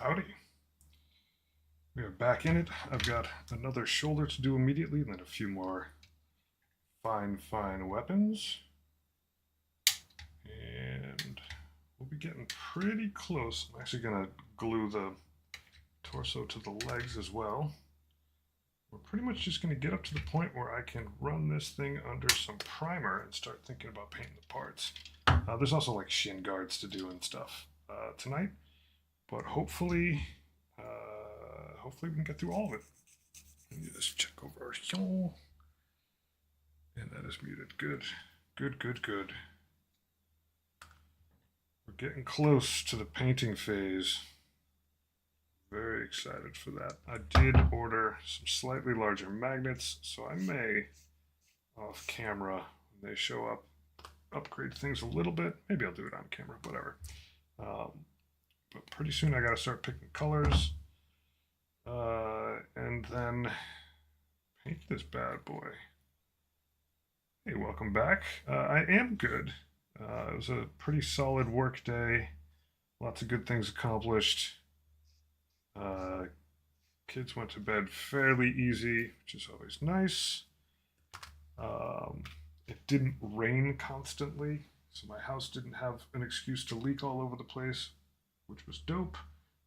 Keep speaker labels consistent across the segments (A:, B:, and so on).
A: Howdy. We are back in it. I've got another shoulder to do immediately, and then a few more fine weapons. And we'll be getting pretty close. I'm actually going to glue the torso to the legs as well. We're pretty much just going to get up to the point where I can run this thing under some primer and start thinking about painting the parts. There's also like shin guards to do and stuff tonight, but hopefully we can get through all of it. Let me just check over here. And that is muted. Good. We're getting close to the painting phase. Very excited for that. I did order some slightly larger magnets, so I may, off camera, when they show up, upgrade things a little bit. Maybe I'll do it on camera, whatever. But pretty soon I gotta start picking colors. And then paint this bad boy. Hey, welcome back. I am good. It was a pretty solid work day. Lots of good things accomplished. Kids went to bed fairly easy, which is always nice. It didn't rain constantly, so my house didn't have an excuse to leak all over the place, which was dope.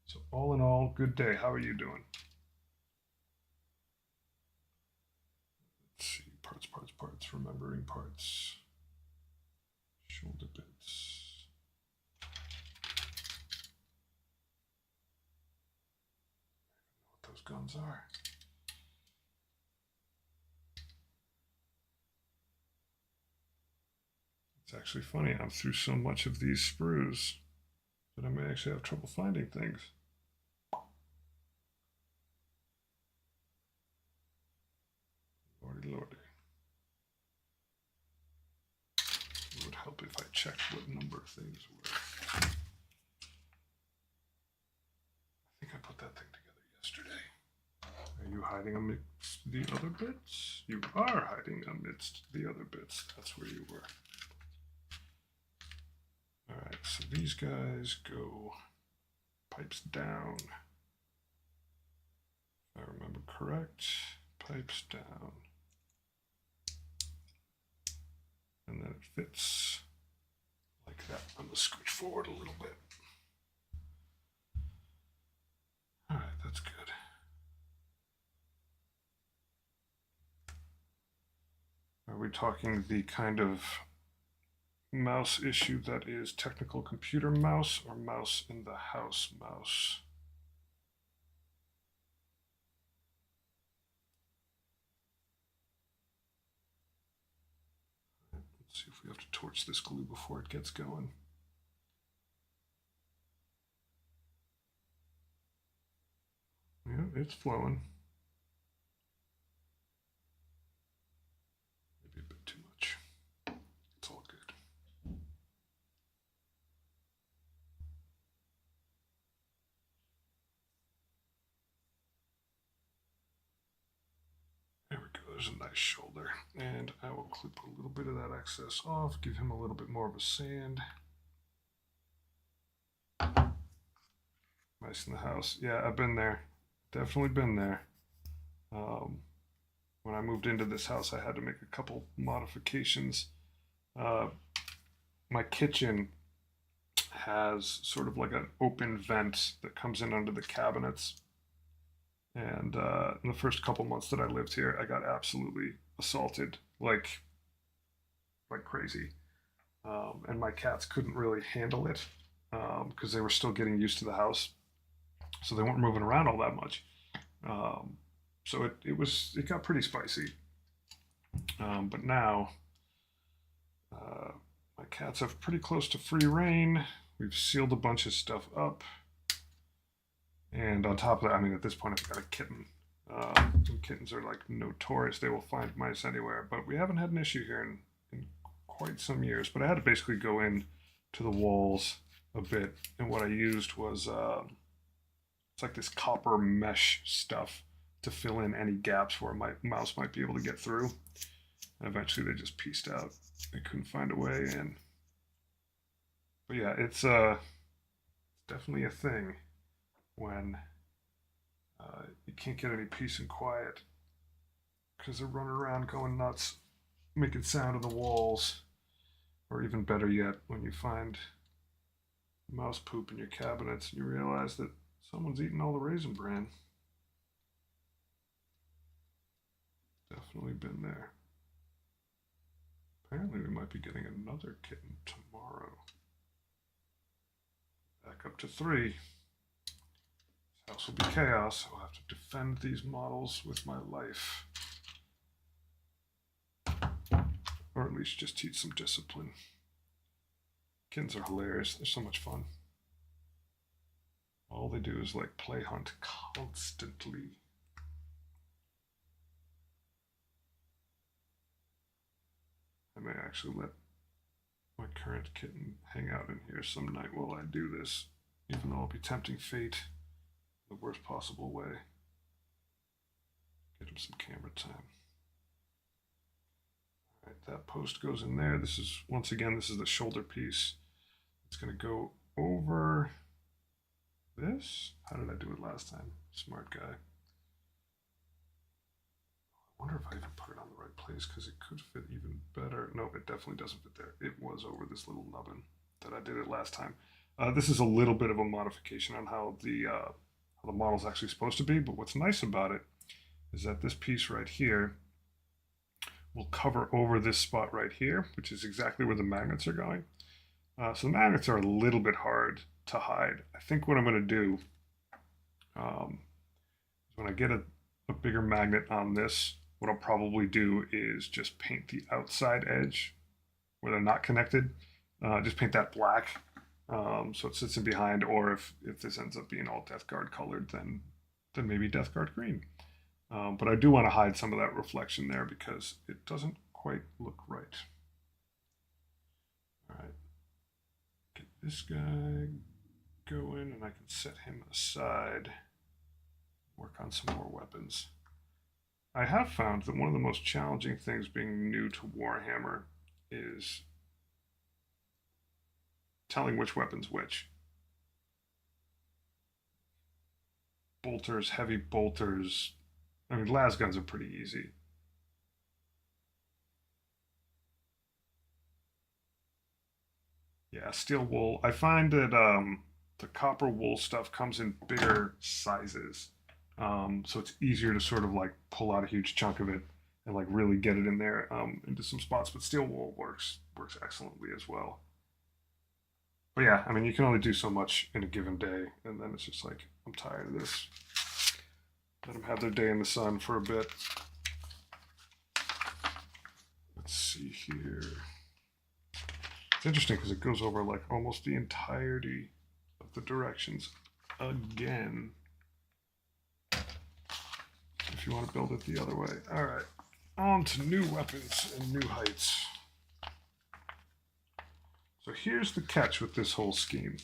A: So all in all, good day. How are you doing? Let's see, parts, remembering parts. Shoulder bits. I don't know what those guns are. It's actually funny, I'm through so much of these sprues that I may actually have trouble finding things. Lordy. It would help if I checked what number things were. I think I put that thing together yesterday. Are you hiding amidst the other bits? You are hiding amidst the other bits. That's where you were. Alright, so these guys go pipes down. If I remember correct, pipes down. And then it fits like that. I'm going to scooch forward a little bit. All right, that's good. Are we talking the kind of mouse issue that is technical computer mouse or mouse in the house mouse? See if we have to torch this glue before it gets going. Yeah, it's flowing. Maybe a bit too much. It's all good. There we go, there's a nice shoulder. And I will clip a little bit of that excess off, give him a little bit more of a sand. Nice in the house. Yeah, I've been there. Definitely been there. When I moved into this house, I had to make a couple modifications. My kitchen has sort of like an open vent that comes in under the cabinets. And in the first couple months that I lived here, I got absolutely assaulted like crazy. And my cats couldn't really handle it because they were still getting used to the house. So they weren't moving around all that much. So it got pretty spicy. But now my cats have pretty close to free reign. We've sealed a bunch of stuff up. And on top of that, I mean, at this point, I've got a kitten. Kittens are like notorious. They will find mice anywhere. But we haven't had an issue here in quite some years. But I had to basically go in to the walls a bit. And what I used was, it's like this copper mesh stuff to fill in any gaps where my mouse might be able to get through. And eventually they just pieced out. They couldn't find a way in. But yeah, it's definitely a thing. when you can't get any peace and quiet because they're running around going nuts, making sound on the walls. Or even better yet, when you find mouse poop in your cabinets and you realize that someone's eaten all the Raisin Bran. Definitely been there. Apparently we might be getting another kitten tomorrow. Back up to 3. This house will be chaos. I'll have to defend these models with my life. Or at least just teach some discipline. Kittens are hilarious. They're so much fun. All they do is like play hunt constantly. I may actually let my current kitten hang out in here some night while I do this, even though I'll be tempting fate the worst possible way. Get him some camera time. All right, that post goes in there. This is, once again, this is the shoulder piece. It's going to go over this. How did I do it last time? Smart guy. I wonder if I even put it on the right place because it could fit even better. No, it definitely doesn't fit there. It was over this little nubbin that I did it last time. This is a little bit of a modification on how the model's actually supposed to be, but what's nice about it is that this piece right here will cover over this spot right here, which is exactly where the magnets are going. So the magnets are a little bit hard to hide. I think what I'm going to do is when I get a bigger magnet on this, what I'll probably do is just paint the outside edge where they're not connected. Just paint that black so it sits in behind, or if this ends up being all Death Guard colored, then maybe Death Guard green. But I do want to hide some of that reflection there because it doesn't quite look right. All right. Get this guy going, and I can set him aside. Work on some more weapons. I have found that one of the most challenging things being new to Warhammer is telling which weapon's which. Bolters, heavy bolters. I mean, las guns are pretty easy. Yeah, steel wool. I find that the copper wool stuff comes in bigger sizes. So it's easier to sort of like pull out a huge chunk of it and like really get it in there into some spots. But steel wool works excellently as well. But yeah, I mean, you can only do so much in a given day, and then it's just like, I'm tired of this. Let them have their day in the sun for a bit. Let's see here. It's interesting because it goes over like almost the entirety of the directions again. If you want to build it the other way. All right, on to new weapons and new heights. So here's the catch with this whole scheme,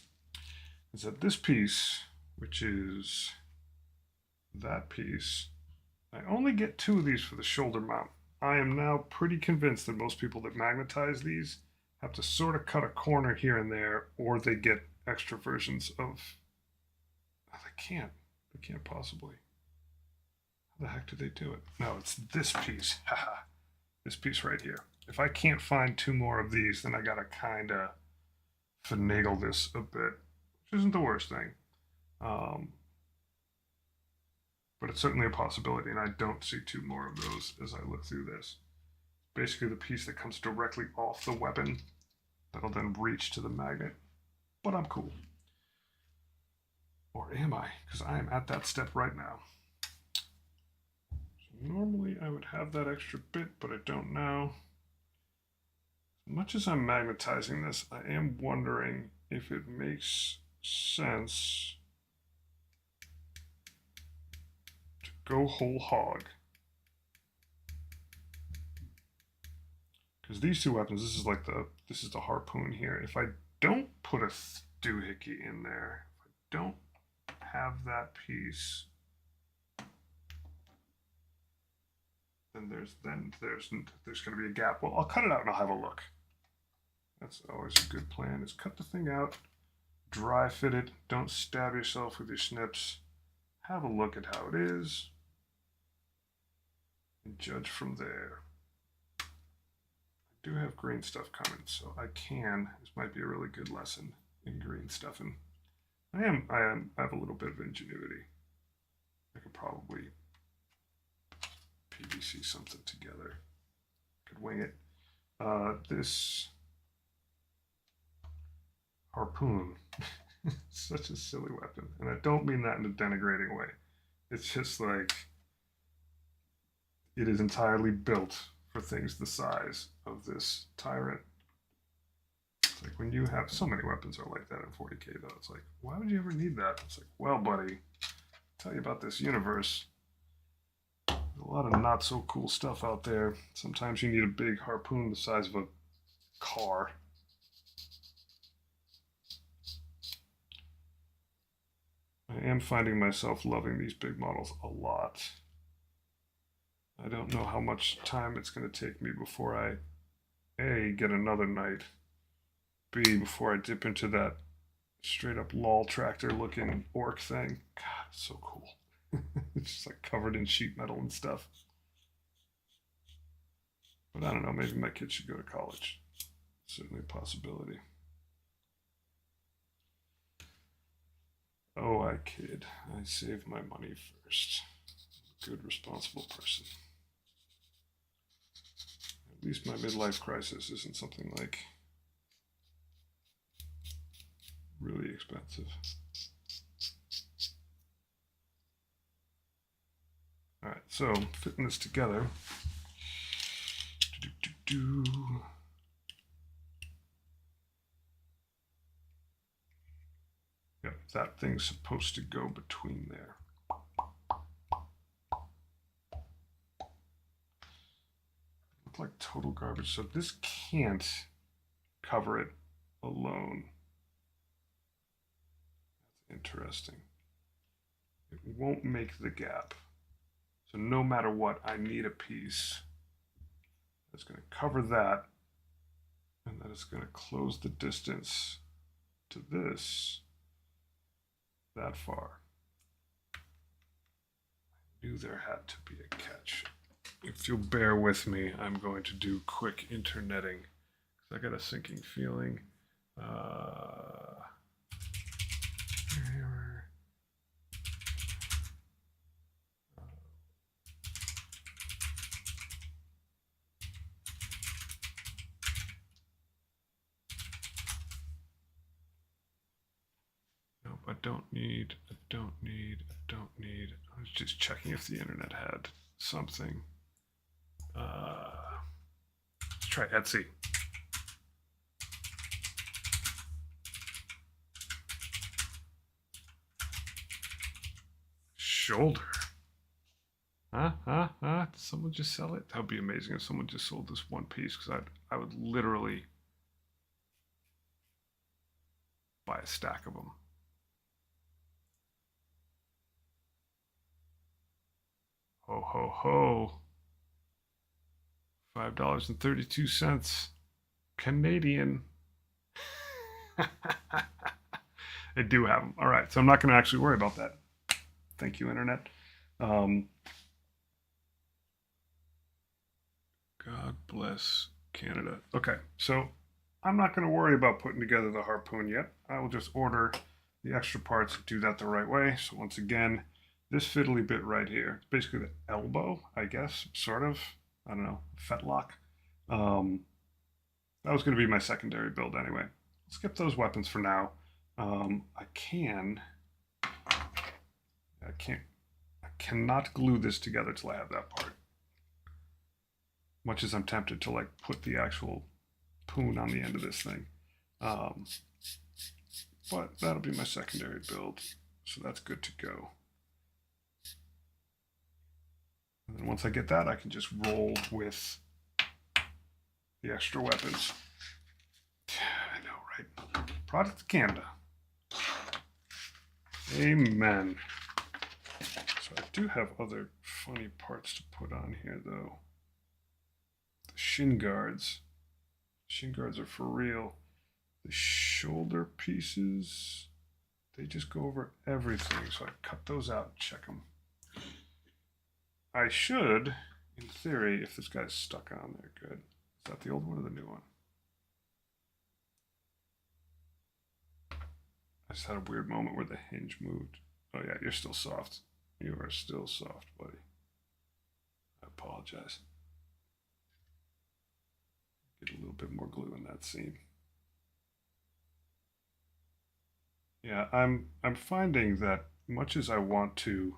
A: is that this piece, which is that piece, I only get 2 of these for the shoulder mount. I am now pretty convinced that most people that magnetize these have to sort of cut a corner here and there, or they get extra versions of, oh, they can't possibly. How the heck do they do it? No, it's this piece, haha, this piece right here. If I can't find 2 more of these, then I gotta kind of finagle this a bit, which isn't the worst thing. But it's certainly a possibility, and I don't see 2 more of those as I look through this. Basically the piece that comes directly off the weapon that'll then reach to the magnet. But I'm cool. Or am I? Because I am at that step right now. So normally I would have that extra bit, but I don't now. As much as I'm magnetizing this, I am wondering if it makes sense to go whole hog. Because these 2 weapons, this is the harpoon here. If I don't put a doohickey in there, if I don't have that piece, then there's going to be a gap. Well, I'll cut it out and I'll have a look. That's always a good plan, is cut the thing out, dry fit it. Don't stab yourself with your snips. Have a look at how it is and judge from there. I do have green stuff coming, so I can. This might be a really good lesson in green stuffing. I have a little bit of ingenuity. I could probably PVC something together. Could wing it. This harpoon, such a silly weapon, and I don't mean that in a denigrating way. It's just like it is entirely built for things the size of this Tyrant. It's like when you have so many weapons are like that in 40k though. It's like, why would you ever need that? It's like, well, buddy, I'll tell you about this universe. There's a lot of not so cool stuff out there. Sometimes you need a big harpoon the size of a car. I am finding myself loving these big models a lot. I don't know how much time it's going to take me before I, A, get another knight, B, before I dip into that straight up lol tractor looking orc thing. God, it's so cool. It's just like covered in sheet metal and stuff. But I don't know, maybe my kid should go to college. Certainly a possibility. Oh, I kid. I save my money first. Good, responsible person. At least my midlife crisis isn't something like really expensive. All right, so fitting this together. Yep, that thing's supposed to go between there. Look like total garbage. So this can't cover it alone. That's interesting. It won't make the gap. So no matter what, I need a piece that's going to cover that, and that is going to close the distance to this that far. I knew there had to be a catch. If you'll bear with me, I'm going to do quick interneting. I got a sinking feeling. Nope, I don't need. I was just checking if the internet had something. Let's try Etsy. Shoulder. Huh? Did someone just sell it? That would be amazing if someone just sold this one piece, because I would literally buy a stack of them. Ho, ho, ho. $5.32 Canadian. I do have them. All right, so I'm not going to actually worry about that. Thank you, Internet. God bless Canada. Okay, so I'm not going to worry about putting together the harpoon yet. I will just order the extra parts and do that the right way. So once again, this fiddly bit right here, it's basically the elbow, I guess, sort of. I don't know, fetlock. That was going to be my secondary build anyway. Skip those weapons for now. I cannot glue this together till I have that part. Much as I'm tempted to like put the actual poon on the end of this thing. But that'll be my secondary build. So that's good to go. And then once I get that, I can just roll with the extra weapons. I know, right? Product of Canada. Amen. So I do have other funny parts to put on here, though. The shin guards. Shin guards are for real. The shoulder pieces, they just go over everything, so I cut those out and check them. I should, in theory, if this guy's stuck on there, good. Is that the old one or the new one? I just had a weird moment where the hinge moved. Oh yeah, you're still soft. You are still soft, buddy. I apologize. Get a little bit more glue in that seam. Yeah, I'm finding that much as I want to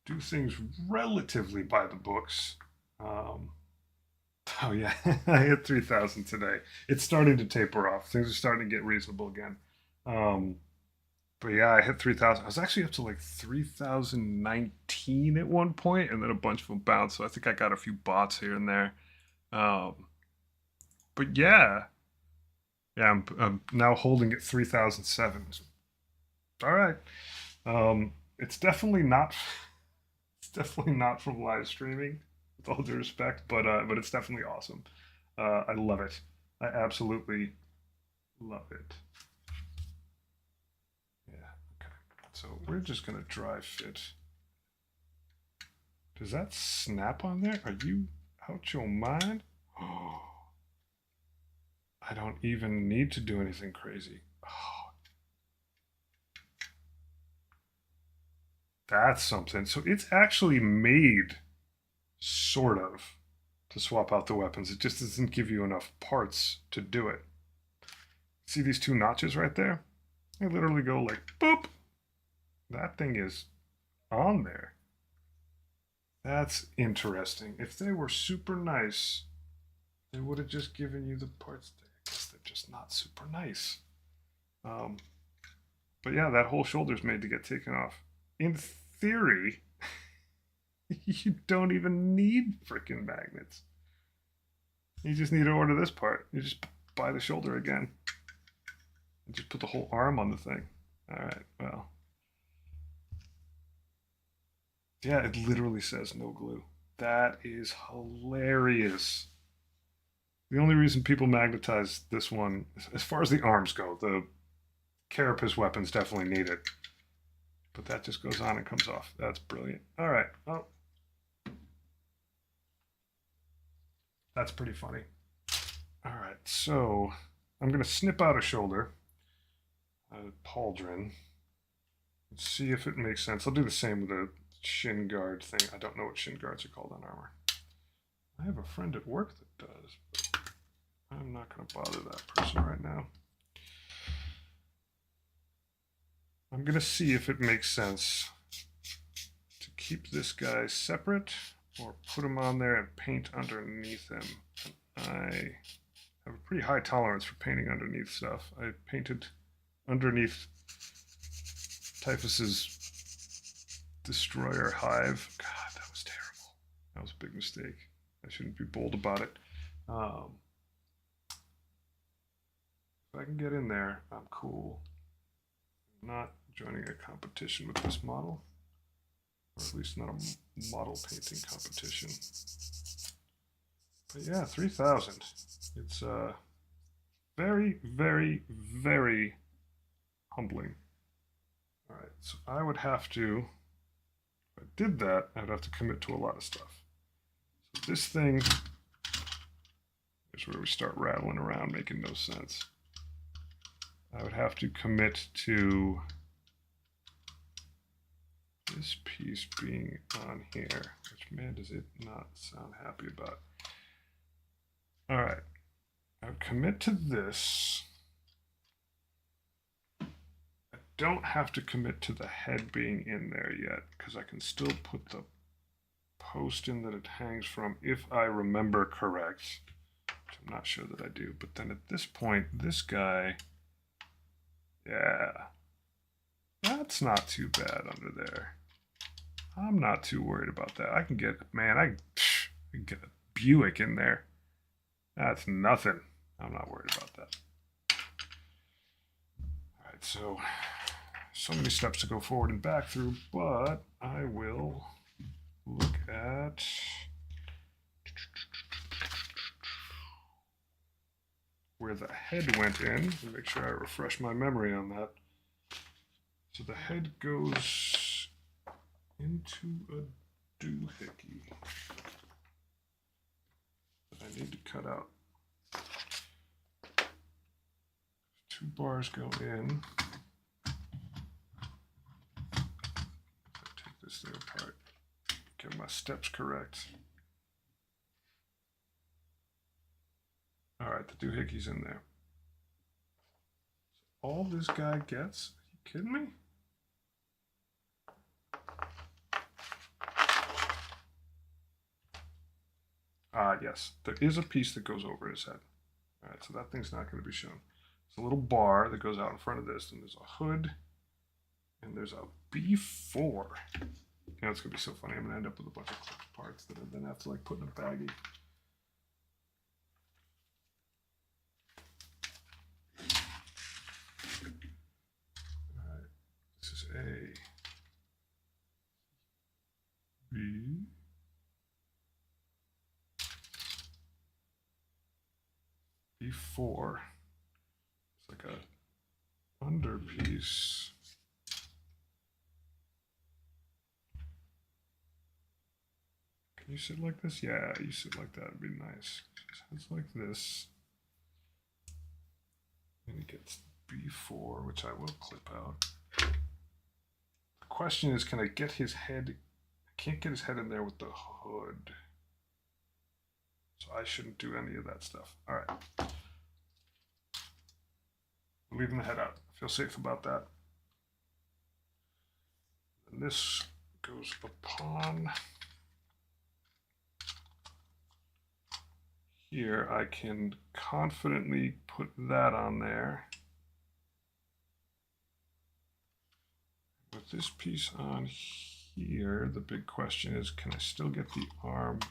A: do things relatively by the books. Oh yeah, I hit 3,000 today. It's starting to taper off. Things are starting to get reasonable again. Um, but yeah, I hit 3,000. I was actually up to like 3,019 at one point, and then a bunch of them bounced. So I think I got a few bots here and there. Um, but yeah, I'm now holding at 3,007. All right. It's definitely not. It's definitely not from live streaming, with all due respect, but it's definitely awesome. I love it. I absolutely love it. Yeah. Okay. So we're just gonna dry fit. Does that snap on there? Are you out your mind? Oh, I don't even need to do anything crazy. Oh, that's something. So it's actually made, sort of, to swap out the weapons. It just doesn't give you enough parts to do it. See these two notches right there? They literally go like boop. That thing is on there. That's interesting. If they were super nice, they would have just given you the parts. I guess they're just not super nice. But yeah, that whole shoulder's made to get taken off. In theory, you don't even need freaking magnets. You just need to order this part. You just buy the shoulder again. And just put the whole arm on the thing. Alright, well. Yeah, it literally says no glue. That is hilarious. The only reason people magnetize this one, as far as the arms go, the carapace weapons definitely need it. But that just goes on and comes off. That's brilliant. All right. Well, that's pretty funny. All right. So I'm going to snip out a shoulder, a pauldron, and see if it makes sense. I'll do the same with a shin guard thing. I don't know what shin guards are called on armor. I have a friend at work that does, but I'm not going to bother that person right now. I'm going to see if it makes sense to keep this guy separate or put him on there and paint underneath him. And I have a pretty high tolerance for painting underneath stuff. I painted underneath Typhus's Destroyer Hive. God, that was terrible. That was a big mistake. I shouldn't be bold about it. If I can get in there, I'm cool. I'm not joining a competition with this model, or at least not a model painting competition. But yeah, 3,000. It's very, very, very humbling. All right, so I would have to, if I did that, I'd have to commit to a lot of stuff. So this thing is where we start rattling around, making no sense. I would have to commit to this piece being on here, which, man, does it not sound happy about. All right, I would commit to this. I don't have to commit to the head being in there yet, because I can still put the post in that it hangs from, if I remember correct, which I'm not sure that I do. But then at this point, this guy, yeah, that's not too bad under there. I'm not too worried about that. I can get, man, I can get a Buick in there. That's nothing. I'm not worried about that. All right, so many steps to go forward and back through, but I will look at where the head went in and make sure I refresh my memory on that. So the head goes into a doohickey that I need to cut out. 2 bars go in. Take this thing apart, get my steps correct. All right, the doohickey's in there. All this guy gets, are you kidding me? Yes, there is a piece that goes over his head. All right, so that thing's not going to be shown. It's a little bar that goes out in front of this, and there's a hood, and there's a B4. You know, it's going to be so funny. I'm going to end up with a bunch of clipped parts that I then have to like put in a baggie. All right, this is A, B, B4. It's like a underpiece. Can you sit like this? Yeah, you sit like that. It'd be nice. It's like this. And it gets B4, which I will clip out. The question is, can I get his head? I can't get his head in there with the hood. So I shouldn't do any of that stuff. All right. I'm leaving the head out. I feel safe about that. And this goes upon here. I can confidently put that on there. With this piece on here, the big question is, can I still get the arm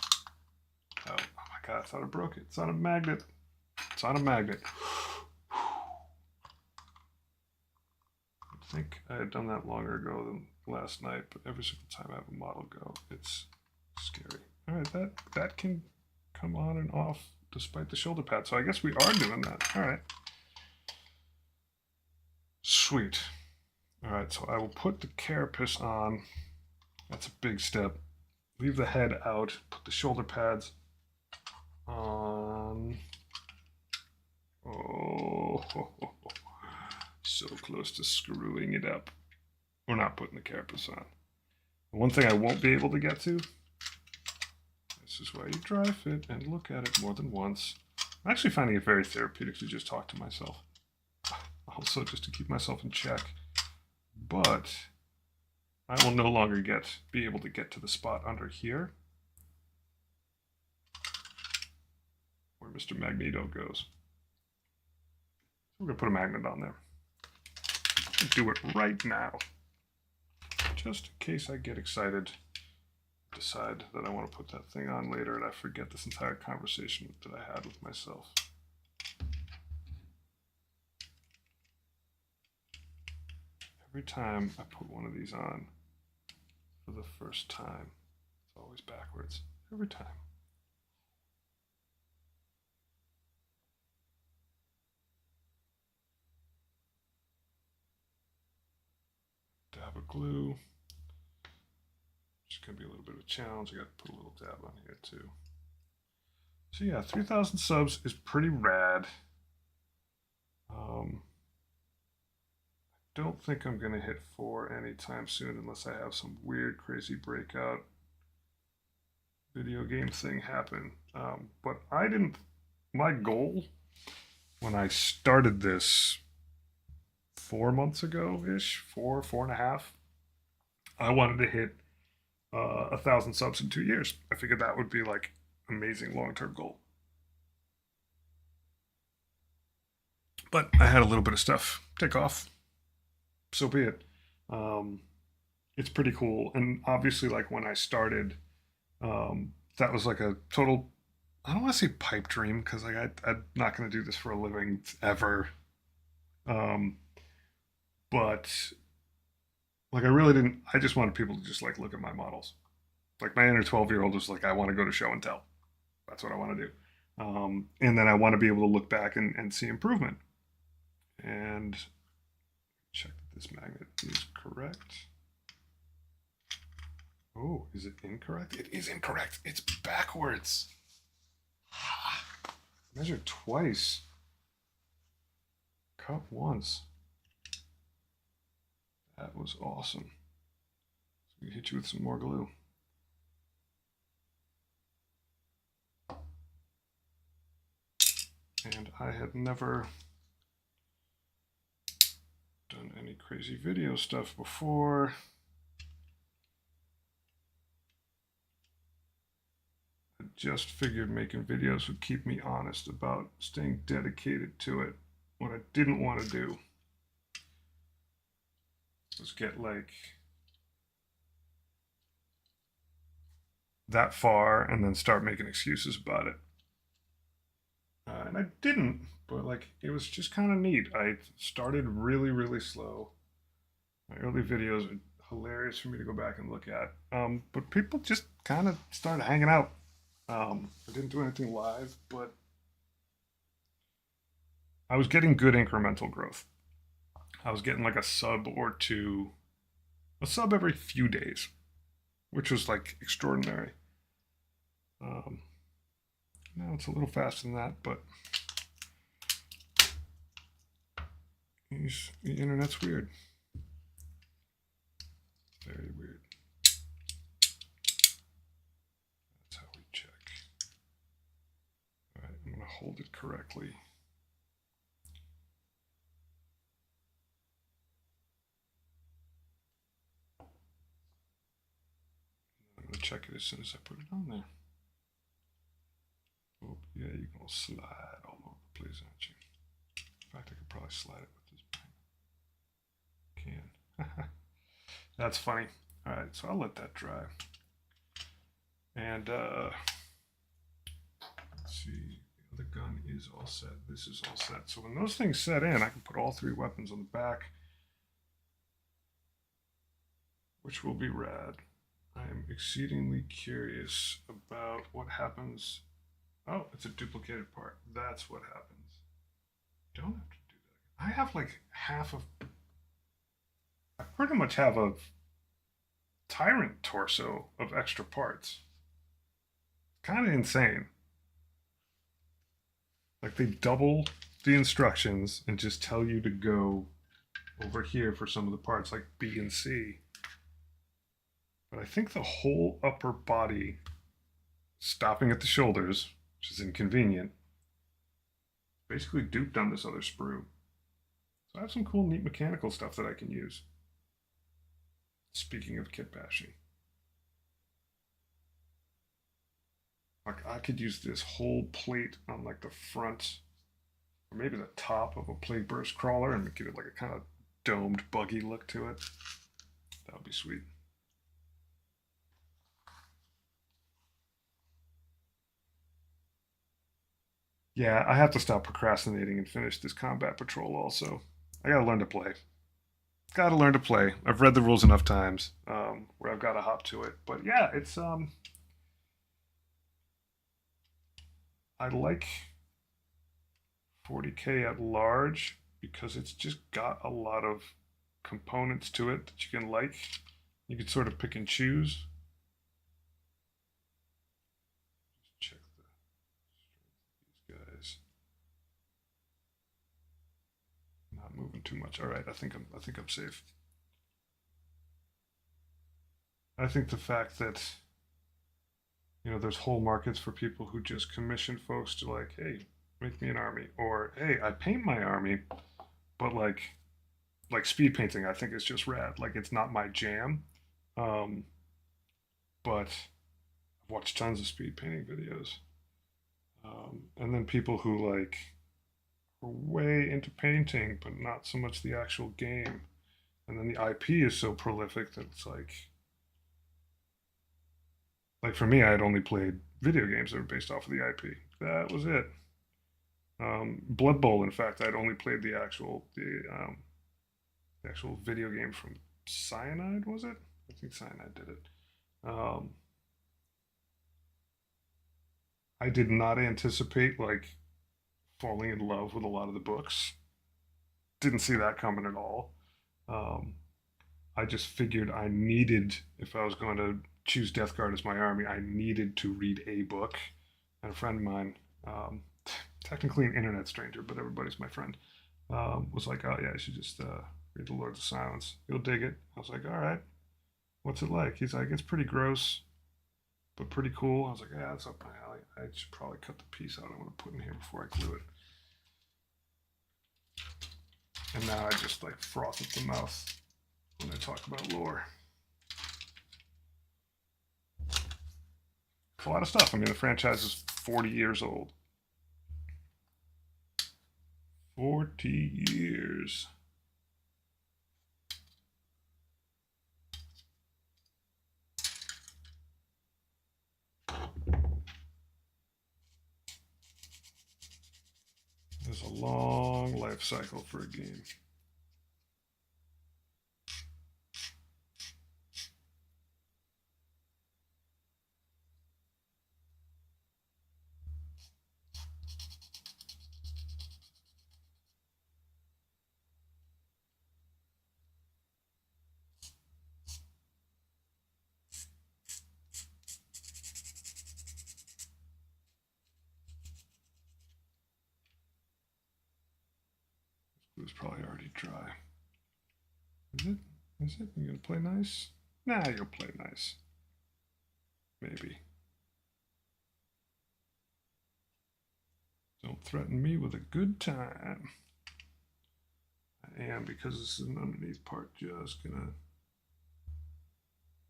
A: out? Oh my God, I thought I broke it. It's on a magnet. It's on a magnet. I think I had done that longer ago than last night, but every single time I have a model go, it's scary. All right, that can come on and off despite the shoulder pad. So I guess we are doing that. All right. Sweet. All right, so I will put the carapace on. That's a big step. Leave the head out, put the shoulder pads on. Oh, so close to screwing it up. We're not putting the carapace on. One thing I won't be able to get to, this is why you dry fit and look at it more than once. I'm actually finding it very therapeutic to just talk to myself. Also, just to keep myself in check. But I will no longer be able to get to the spot under here where Mr. Magneto goes. We're going to put a magnet on there. Do it right now. Just in case I get excited, decide that I want to put that thing on later and I forget this entire conversation that I had with myself. Every time I put one of these on for the first time, it's always backwards. Every time. Dab of glue. It's going to be a little bit of a challenge. I got to put a little dab on here too. So yeah, 3,000 subs is pretty rad. Don't think I'm going to hit 4 anytime soon unless I have some weird, crazy breakout video game thing happen. But my goal when I started this 4 months ago-ish, 4.5, I wanted to hit 1,000 subs in 2 years. I figured that would be like amazing long-term goal. But I had a little bit of stuff take off. So be it. It's pretty cool. And obviously, like when I started, that was like a total, I don't want to say pipe dream because like I'm not going to do this for a living ever. But like I just wanted people to just like look at my models. Like my inner 12-year-old was like, I want to go to show and tell. That's what I want to do. And then I want to be able to look back and see improvement. And check that this magnet is correct. Oh, is it incorrect? It is incorrect. It's backwards. Measured twice. Cut once. That was awesome. So we hit you with some more glue. And I had never done any crazy video stuff before. I just figured making videos would keep me honest about staying dedicated to it. What I didn't want to do was get like that far and then start making excuses about it. And I didn't, but like it was just kind of neat. I started really, really slow. My early videos are hilarious for me to go back and look at. But people just kind of started hanging out. I didn't do anything live, but I was getting good incremental growth. I was getting like a sub or two, a sub every few days, which was like extraordinary. Now it's a little faster than that, but the internet's weird. Very weird. That's how we check. All right, I'm going to hold it correctly. I'm going to check it as soon as I put it on there. Oh, yeah, you're going to slide all over the place, aren't you? In fact, I could probably slide it with this pen. Can. That's funny. All right, so I'll let that dry. And let's see, the other gun is all set. This is all set. So when those things set in, I can put all three weapons on the back, which will be rad. I am exceedingly curious about what happens. Oh, it's a duplicated part. That's what happens. Don't have to do that. I have like half of. I pretty much have a Tyrant torso of extra parts. Kind of insane. Like they double the instructions and just tell you to go over here for some of the parts like B and C. But I think the whole upper body, stopping at the shoulders, which is inconvenient, basically duped on this other sprue. So I have some cool, neat mechanical stuff that I can use. Speaking of kit bashing. Like I could use this whole plate on like the front, or maybe the top of a plague burst crawler and give it like a kind of domed, buggy look to it. That would be sweet. Yeah, I have to stop procrastinating and finish this combat patrol also. I gotta learn to play. Gotta learn to play. I've read the rules enough times where I've gotta hop to it. But yeah, it's I like 40K at large because it's just got a lot of components to it that you can like. You can sort of pick and choose. Check the strength of these guys. Not moving too much. All right, I think I'm safe. I think the fact that there's whole markets for people who just commission folks to like, hey, make me an army, or hey, I paint my army, but like speed painting, I think is just rad. Like it's not my jam, um, but I've watched tons of speed painting videos, and then people who like are way into painting, but not so much the actual game, and then the IP is so prolific that it's like for me, I had only played video games that were based off of the IP. That was it. Blood Bowl, in fact, I'd only played the actual video game from Cyanide. Was it? I think Cyanide did it. Um, I did not anticipate like falling in love with a lot of the books. Didn't see that coming at all. Um, I just figured I needed, if I was going to choose Death Guard as my army, I needed to read a book. And a friend of mine, um, technically an internet stranger, but everybody's my friend, was like, "Oh yeah, you should just read The Lords of Silence. You'll dig it." I was like, "All right, what's it like?" He's like, "It's pretty gross, but pretty cool." I was like, "Yeah, that's up my alley. I should probably cut the piece out I want to put in here before I glue it." And now I just like froth at the mouth when I talk about lore. It's a lot of stuff. I mean, the franchise is 40 years old. 40 years. There's a long life cycle for a game. It was probably already dry. Is it? Is it? You gonna play nice? Nah, you'll play nice. Maybe. Don't threaten me with a good time. I am, because this is an underneath part, just gonna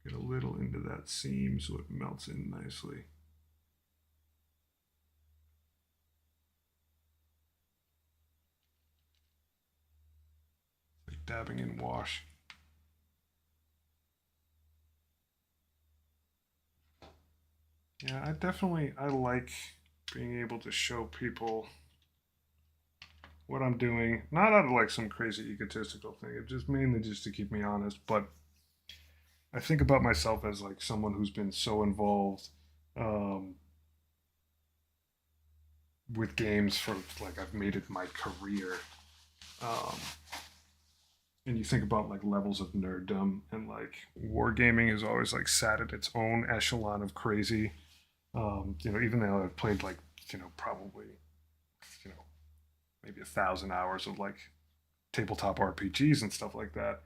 A: get a little into that seam so it melts in nicely. Like dabbing in wash. Yeah, I like being able to show people what I'm doing, not out of like some crazy egotistical thing. It's just mainly just to keep me honest. But I think about myself as like someone who's been so involved um, with games for like I've made it my career. Um, and you think about like levels of nerddom, and like wargaming has always like sat at its own echelon of crazy. Even though I've played like probably you know maybe 1,000 hours of like tabletop RPGs and stuff like that.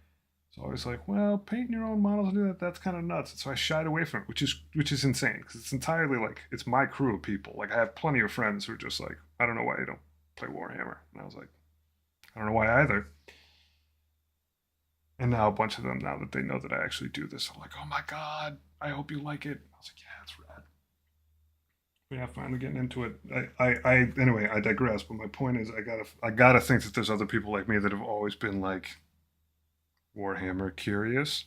A: So I was like, well, painting your own models and do that, that's kind of nuts. And so I shied away from it, which is insane because it's entirely like it's my crew of people. Like I have plenty of friends who are just like, I don't know why you don't play Warhammer. And I was like, I don't know why either. And now a bunch of them, now that they know that I actually do this, I'm like, oh my god, I hope you like it. I was like, yeah, it's rad. But yeah, finally getting into it. Anyway, I digress. But my point is, I gotta think that there's other people like me that have always been like Warhammer curious.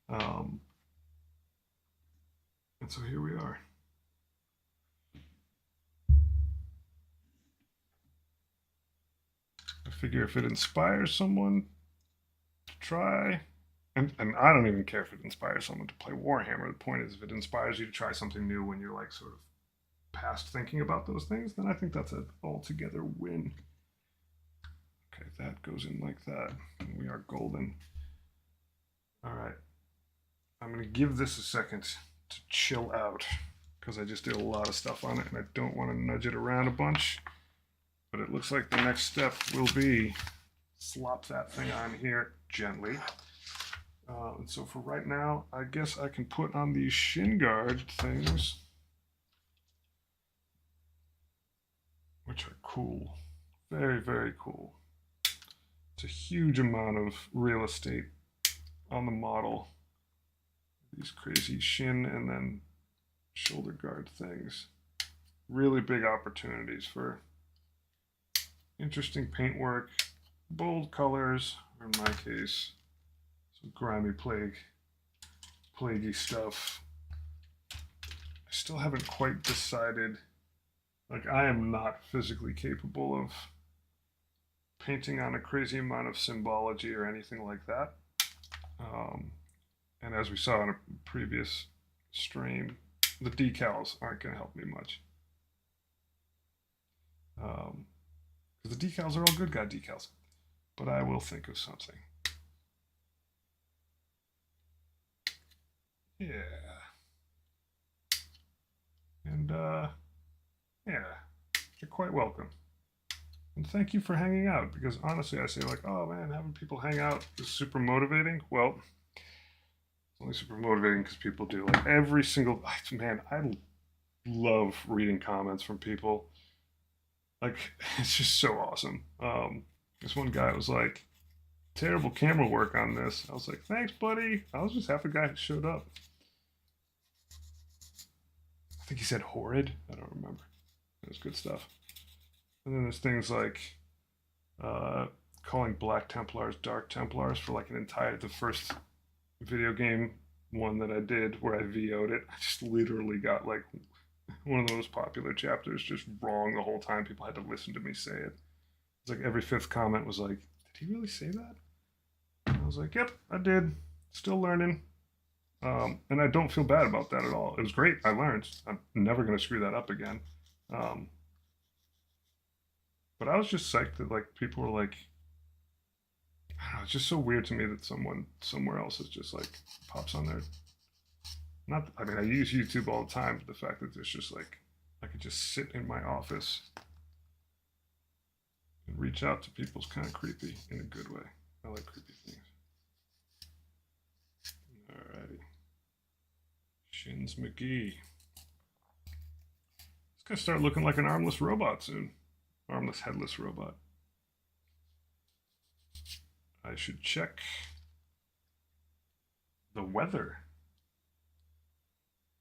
A: Um, and so here we are. I figure if it inspires someone to try, and I don't even care if it inspires someone to play Warhammer. The point is, if it inspires you to try something new when you're like sort of past thinking about those things, then I think that's an altogether win. Okay, that goes in like that. And we are golden. All right. I'm going to give this a second to chill out because I just did a lot of stuff on it and I don't want to nudge it around a bunch. But it looks like the next step will be slop that thing on here gently. And so for right now, I guess I can put on these shin guard things, which are cool. Very, very cool. It's a huge amount of real estate on the model. These crazy shin and then shoulder guard things. Really big opportunities for interesting paintwork, bold colors, or in my case, some grimy plaguey stuff. I still haven't quite decided. Like, I am not physically capable of painting on a crazy amount of symbology or anything like that. And as we saw in a previous stream, the decals aren't going to help me much. Because the decals are all good guy decals. But I will think of something. Yeah. And, yeah, you're quite welcome. And thank you for hanging out, because honestly, I say like, oh man, having people hang out is super motivating. Well, it's only super motivating because people do. Like every single, man, I love reading comments from people. Like, it's just so awesome. This one guy was like, terrible camera work on this. I was like, thanks, buddy. I was just half a guy who showed up. I think he said horrid. I don't remember. It was good stuff. And then there's things like calling Black Templars Dark Templars for like the first video game one that I did where I VO'd it. I just literally got like one of those popular chapters just wrong the whole time. People had to listen to me say it. It's like every fifth comment was like, did he really say that? And I was like, yep, I did. Still learning. And I don't feel bad about that at all. It was great. I learned. I'm never going to screw that up again. But I was just psyched that like people were like, I don't know, it's just so weird to me that someone somewhere else is just like pops on there. Not, I mean, I use YouTube all the time, but the fact that there's just like, I could just sit in my office and reach out to people is kind of creepy in a good way. I like creepy things. Alrighty. Shins McGee. It's gonna start looking like an armless robot soon. Armless, headless robot. I should check the weather.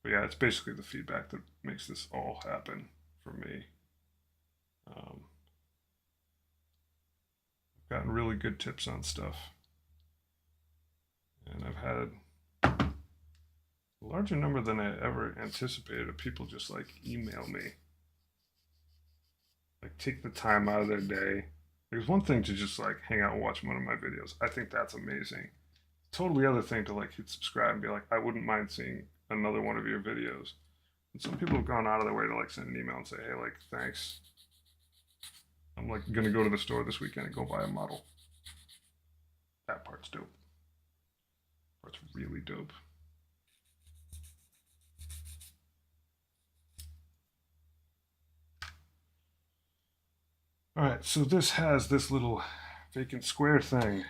A: But yeah, it's basically the feedback that makes this all happen for me. I've gotten really good tips on stuff. And I've had a larger number than I ever anticipated of people just like email me. Like take the time out of their day. There's one thing to just like hang out and watch one of my videos. I think that's amazing. Totally other thing to like hit subscribe and be like, I wouldn't mind seeing another one of your videos. And some people have gone out of their way to like send an email and say, hey, like, thanks. I'm like gonna go to the store this weekend and go buy a model. That part's dope. That part's really dope. All right, so this has this little vacant square thing.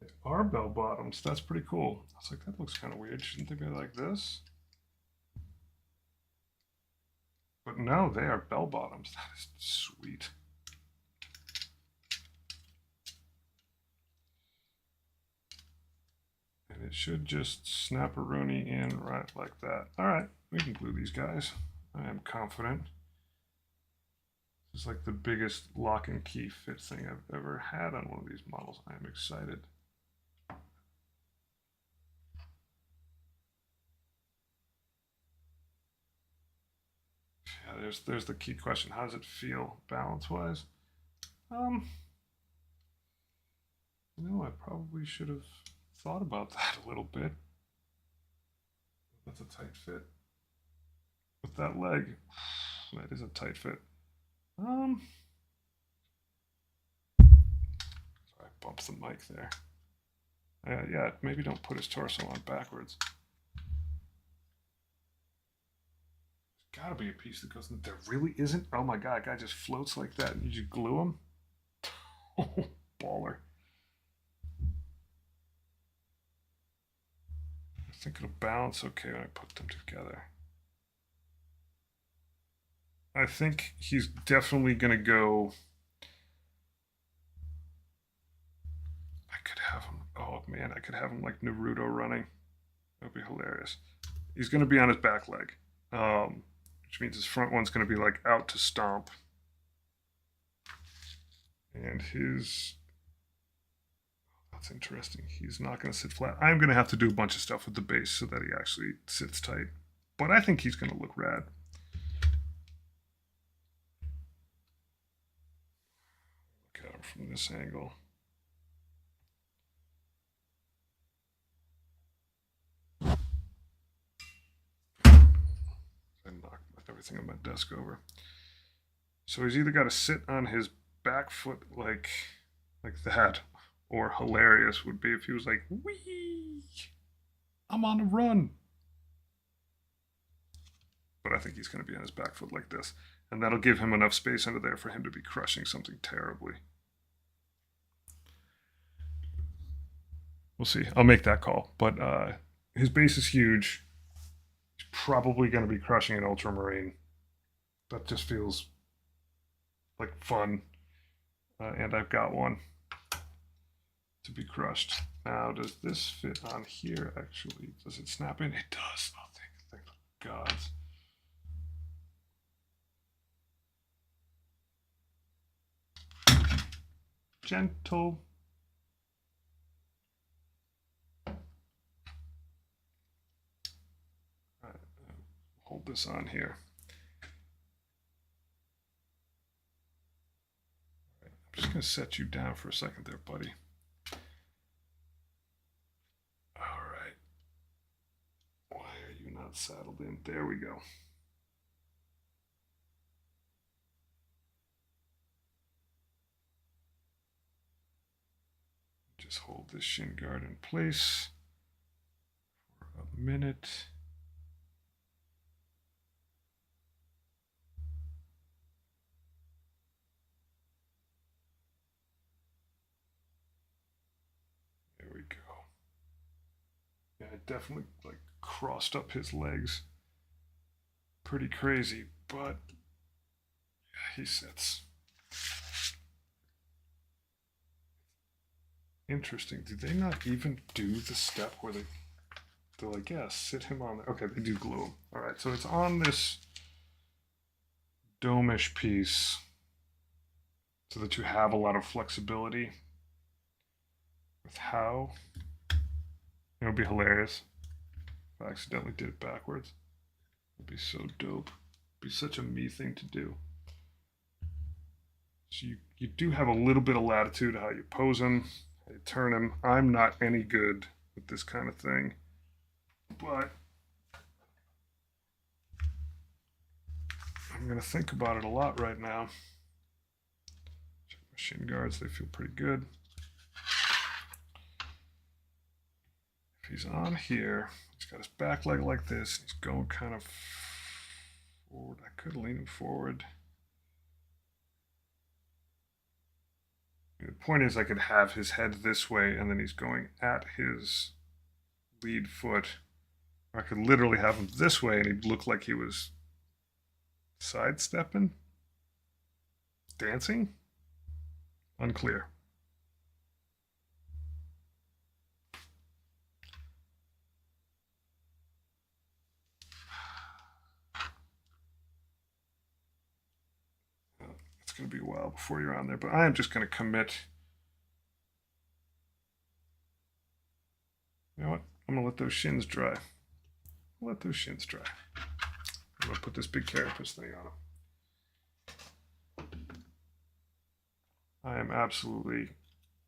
A: They are bell bottoms. That's pretty cool. I was like, that looks kind of weird. Shouldn't they be like this? But no, they are bell bottoms. That is sweet. And it should just snap-a-rooney in right like that. All right, we can glue these guys. I am confident. This is like the biggest lock and key fit thing I've ever had on one of these models. I am excited. Yeah, there's the key question. How does it feel balance-wise? You know, I probably should have thought about that a little bit. That's a tight fit. With that leg, that is a tight fit. Sorry, I bumped the mic there. Yeah, maybe don't put his torso on backwards. There's gotta be a piece that goes in. There really isn't? Oh my god, a guy just floats like that and you just glue him? Oh, baller. I think it'll balance okay when I put them together. I think he's definitely going to go. I could have him. Oh man, I could have him like Naruto running. That would be hilarious. He's going to be on his back leg, which means his front one's going to be like out to stomp. And his. That's interesting. He's not going to sit flat. I'm going to have to do a bunch of stuff with the base so that he actually sits tight. But I think he's going to look rad. From this angle. I knocked. There everything on my desk over. So he's either got to sit on his back foot like that, or hilarious would be if he was like, wee, I'm on a run. But I think he's going to be on his back foot like this. And that'll give him enough space under there for him to be crushing something terribly. We'll see. I'll make that call. But his base is huge. He's probably going to be crushing an Ultramarine. That just feels like fun. And I've got one to be crushed. Now, does this fit on here, actually? Does it snap in? It does. Oh, thank the gods. Gentle. All right, hold this on here. All right, I'm just going to set you down for a second there, buddy. All right. Why are you not saddled in? There we go. Just hold this shin guard in place for a minute. There we go. Yeah, I definitely like crossed up his legs. Pretty crazy, but yeah, he sits. Interesting. Did they not even do the step where they're like, yeah, sit him on there. Okay, they do glue him. All right, so it's on this dome-ish piece so that you have a lot of flexibility with how. It would be hilarious if I accidentally did it backwards. It would be so dope. It'd be such a me thing to do. So you do have a little bit of latitude how you pose him. I turn him. I'm not any good with this kind of thing, but I'm going to think about it a lot right now. Check my shin guards. They feel pretty good. If he's on here, he's got his back leg like this. He's going kind of forward. I could lean him forward. The point is I could have his head this way and then he's going at his lead foot. Or I could literally have him this way and he'd look like he was sidestepping? Dancing? Unclear. Going to be a while before you're on there, but I am just going to commit. You know what? I'm going to let those shins dry. Let those shins dry. I'm going to put this big carapace thing on them. I am absolutely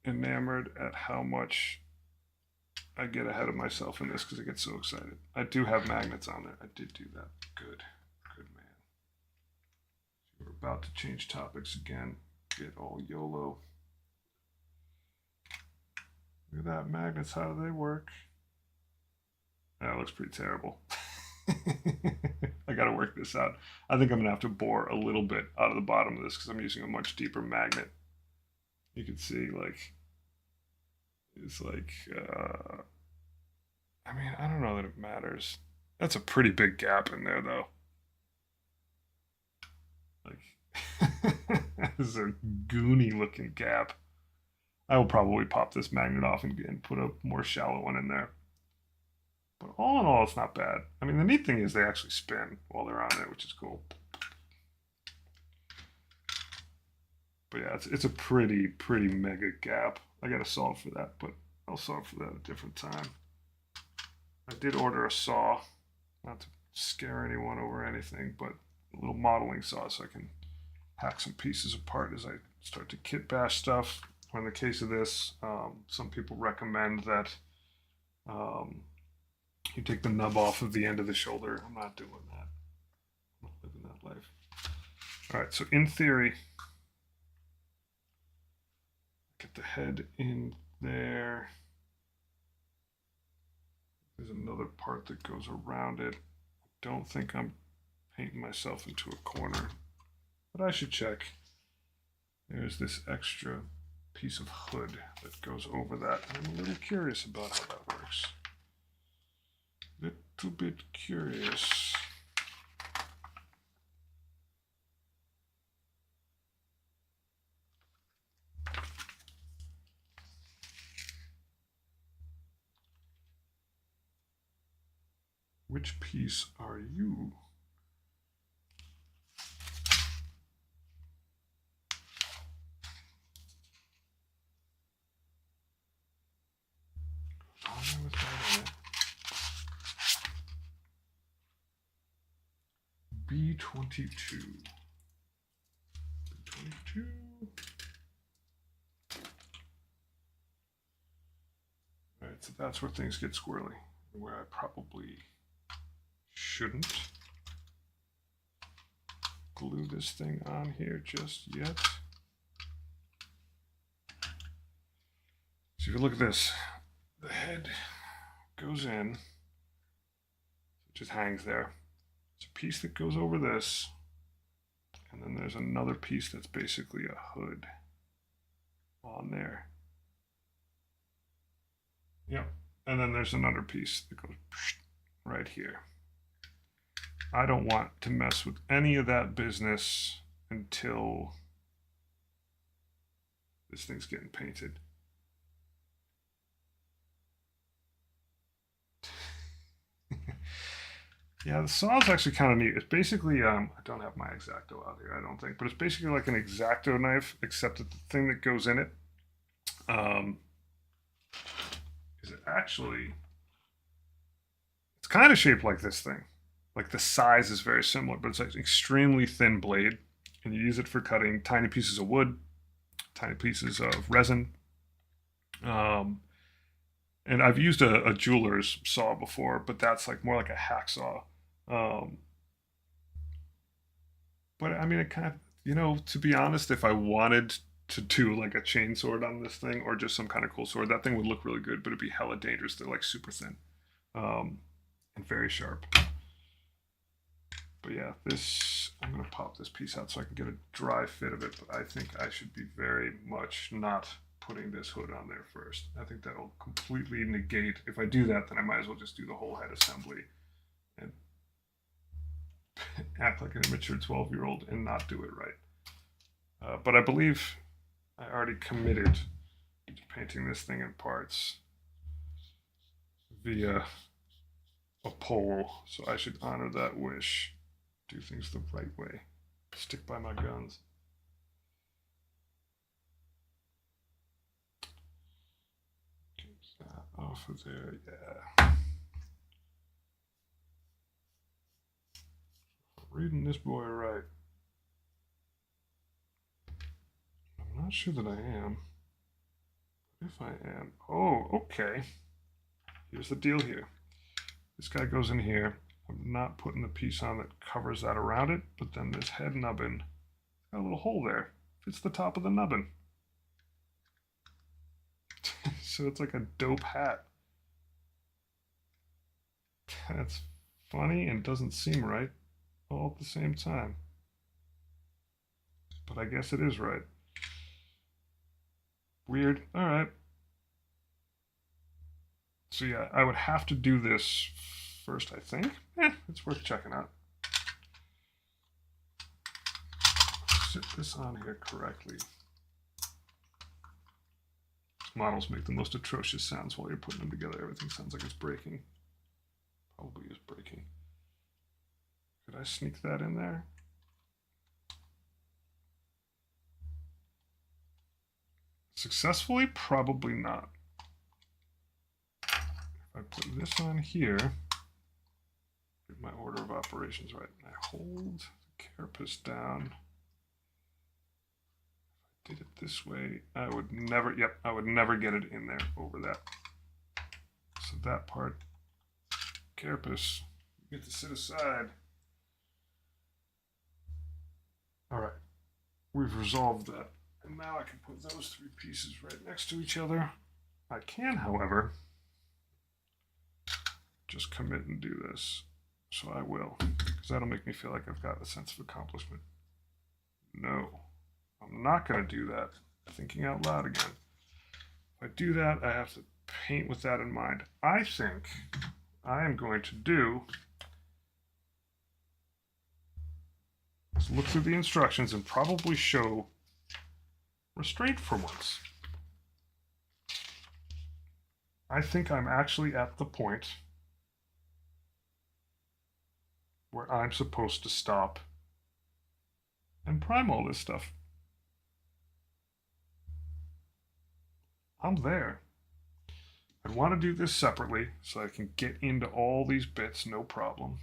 A: enamored at how much I get ahead of myself in this because I get so excited. I do have magnets on there. I did do that. Good. We're about to change topics again. Get all YOLO. Look at that, magnets, how do they work? That looks pretty terrible. I gotta work this out. I think I'm gonna have to bore a little bit out of the bottom of this because I'm using a much deeper magnet. You can see like, it's like, I mean, I don't know that it matters. That's a pretty big gap in there though. This is a goony looking gap. I will probably pop this magnet off and put a more shallow one in there. But all in all, it's not bad. I mean, the neat thing is they actually spin while they're on there, which is cool. But yeah, it's a pretty mega gap. I gotta solve for that, but I'll solve for that at a different time. I did order a saw, not to scare anyone over anything, but a little modeling saw so I can hack some pieces apart as I start to kit bash stuff. Or in the case of this, some people recommend that you take the nub off of the end of the shoulder. I'm not doing that. I'm not living All right, so in theory, get the head in there. There's another part that goes around it. I don't think I'm painting myself into a corner, but I should check. There's this extra piece of hood that goes over that. I'm a little curious about how that works. Little bit curious. Which piece are you? With that in it. B22. B22. All right, so that's where things get squirrely, where I probably shouldn't glue this thing on here just yet. So if you look at this, the head goes in, it just hangs there. It's a piece that goes over this, and then there's another piece that's basically a hood on there. Yep, and then there's another piece that goes right here. I don't want to mess with any of that business until this thing's getting painted. Yeah, the saw is actually kind of neat. It's basically, I don't have my X-Acto out here, I don't think, but it's basically like an X-Acto knife, except that the thing that goes in it is actually, it's kind of shaped like this thing. Like the size is very similar, but it's like an extremely thin blade, and you use it for cutting tiny pieces of wood, tiny pieces of resin. And I've used a jeweler's saw before, but that's like more like a hacksaw. But I mean, it kind of, you know, to be honest, if I wanted to do like a chain sword on this thing or just some kind of cool sword, that thing would look really good, but it'd be hella dangerous. They're like super thin and very sharp. But yeah, this, I'm going to pop this piece out so I can get a dry fit of it, but I think I should be very much not putting this hood on there first. I think that'll completely negate. If I do that, then I might as well just do the whole head assembly and act like an immature 12-year-old and not do it right. But I believe I already committed to painting this thing in parts via a poll, so I should honor that wish, do things the right way, stick by my guns. Get that off of there, yeah. Reading this boy right. I'm not sure that I am. If I am, oh, okay. Here's the deal here. This guy goes in here. I'm not putting the piece on that covers that around it, but then this head nubbin, got a little hole there. Fits the top of the nubbin. So it's like a dope hat. That's funny and doesn't seem right all at the same time. But I guess it is right. Weird. All right. So yeah, I would have to do this first, I think. It's worth checking out. Sit this on here correctly. Models make the most atrocious sounds while you're putting them together. Everything sounds like it's breaking. Probably is breaking. Could I sneak that in there? Successfully? Probably not. If I put this on here, get my order of operations right, and I hold the carapace down. If I did it this way, I would never, yep, I would never get it in there over that. So that part, carapace, you get to sit aside. All right. we've resolved that. And now I can put those three pieces right next to each other. I can, however, just commit and do this. So I will, because that'll make me feel like I've got a sense of accomplishment. No, I'm not going to do that. Thinking out loud again. If I do that, I have to paint with that in mind. I think I am going to do is look through the instructions and probably show restraint for once. I think I'm actually at the point where I'm supposed to stop and prime all this stuff. I'm there. I want to do this separately so I can get into all these bits, no problem.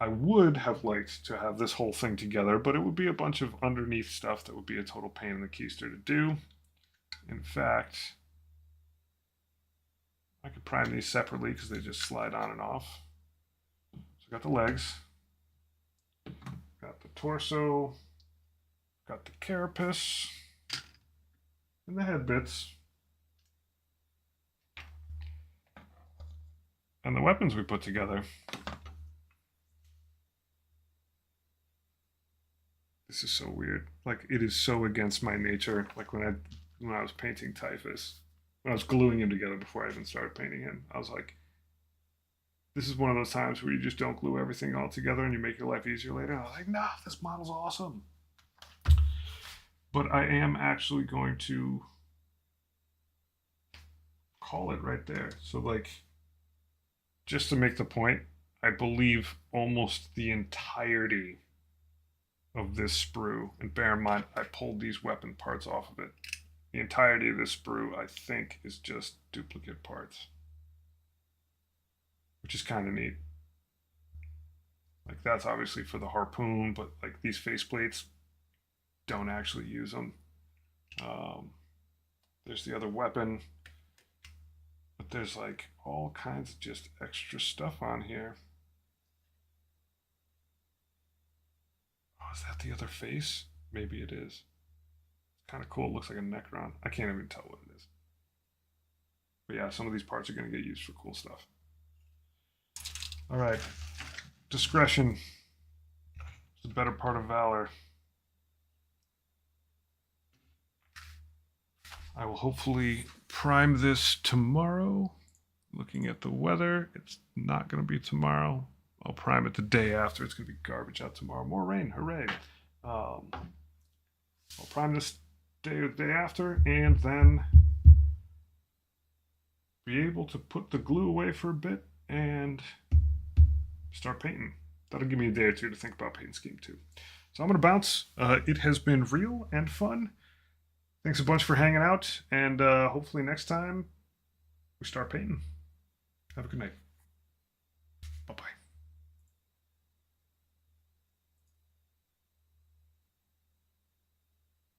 A: I would have liked to have this whole thing together, but it would be a bunch of underneath stuff that would be a total pain in the keister to do. In fact, I could prime these separately because they just slide on and off. So I got the legs, got the torso, got the carapace, and the head bits. And the weapons we put together. This is so weird. Like, it is so against my nature. Like when I was painting Typhus, when I was gluing him together before I even started painting him, I was like, this is one of those times where you just don't glue everything all together and you make your life easier later. And I was like, nah, this model's awesome. But I am actually going to call it right there. So like, just to make the point, I believe almost the entirety of this sprue, and bear in mind I pulled these weapon parts off of it. The entirety of this sprue, I think, is just duplicate parts, which is kind of neat. Like, that's obviously for the harpoon, but like these faceplates don't actually use them. There's the other weapon, but there's like all kinds of just extra stuff on here. Oh, is that the other face? Maybe it is. It's kind of cool. It looks like a Necron. I can't even tell what it is. But yeah, some of these parts are going to get used for cool stuff. All right. Discretion is the better part of valor. I will hopefully prime this tomorrow. Looking at the weather, it's not going to be tomorrow. I'll prime it the day after. It's going to be garbage out tomorrow. More rain, hooray. I'll prime this day or the day after, and then be able to put the glue away for a bit and start painting. That'll give me a day or two to think about paint scheme too. So I'm going to bounce. It has been real and fun. Thanks a bunch for hanging out, and hopefully next time we start painting. Have a good night. Bye-bye.